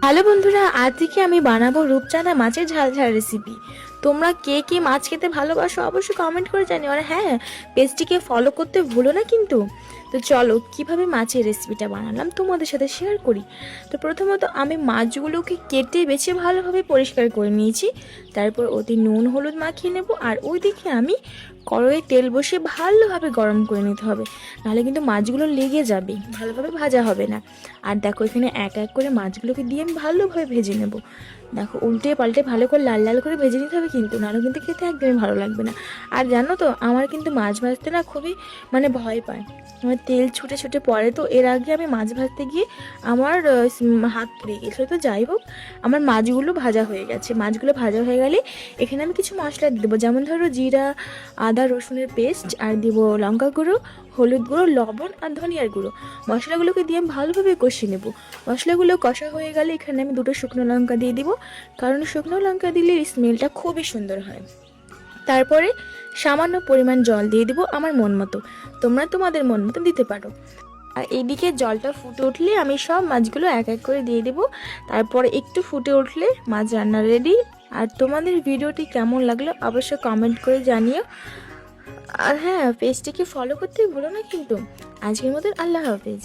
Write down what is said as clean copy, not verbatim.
Hello বন্ধুরা, আজ থেকে আমি বানাবো রূপচাঁদা মাছের ঝাল ঝাল রেসিপি। তোমরা কে কে মাছ খেতে ভালোবাসো অবশ্যই কমেন্ট করে জানিও। আর হ্যাঁ, পেজটিকে ফলো করতে ভুলো না কিন্তু। তো চলো কিভাবে মাছের রেসিপিটা বানালাম তোমাদের সাথে শেয়ার করি। তো প্রথমত আমি মাছগুলোকে কেটে বেছে ভালোভাবে পরিষ্কার করে নিয়েছি। তারপর ওতে নুন হলুদ মাখিয়ে নেব। আর ওইদিকে আমি কড়াইয়ে তেল বসিয়ে ভালোভাবে গরম করে নিতে হবে, নাহলে কিন্তু মাছগুলো লেগে যাবে, ভালোভাবে ভাজা হবে না। আর দেখো এখানে এক এক করে মাছগুলোকে দিয়ে আমি ভালোভাবে ভেজে নেব। দেখো উল্টে পাল্টে ভালো করে লাল লাল করে ভেজে নিতে হবে কিন্তু, নাহলে কিন্তু খেতে একদমই ভালো লাগবে না। আর জানো তো আমার কিন্তু মাছ ভাজতে না খুবই ভয় পায়। আমার তেল ছুটে ছুটে পড়ে, তো এর আগে আমি মাছ ভাজতে গিয়ে আমার হাত পুড়ে গেছিলো। তো যাই হোক, আমার মাছগুলো ভাজা হয়ে গেছে। মাছগুলো ভাজা হয়ে গেলে এখানে আমি কিছু মশলা দিয়ে দেবো, যেমন ধরো জিরা, আদা রসুনের পেস্ট, আর দিব লঙ্কা গুঁড়ো, হলুদ গুঁড়ো, লবণ আর ধনিয়ার গুঁড়ো। মশলাগুলোকে দিয়ে আমি ভালোভাবে কষিয়ে নেব। মশলাগুলো কষা হয়ে গেলে এখানে আমি দুটো শুকনো লঙ্কা দিয়ে দিব, কারণ শুকনো লঙ্কা দিলে স্মেলটা খুবই সুন্দর হয়। তারপরে সামান্য পরিমাণ জল দিয়ে দিব আমার মন মতো, তোমরা তোমাদের মন মতো দিতে পারো। আর এইদিকে জলটা ফুটে উঠলে আমি সব মাছগুলো এক এক করে দিয়ে দেবো। তারপরে একটু ফুটে উঠলে মাছ রান্না রেডি। আর তোমাদের ভিডিওটি কেমন লাগলো অবশ্যই কমেন্ট করে জানিও। আর হ্যাঁ, পেজটিকে ফলো করতে ভুলো না কিন্তু। আজকের মতন আল্লাহ হাফেজ।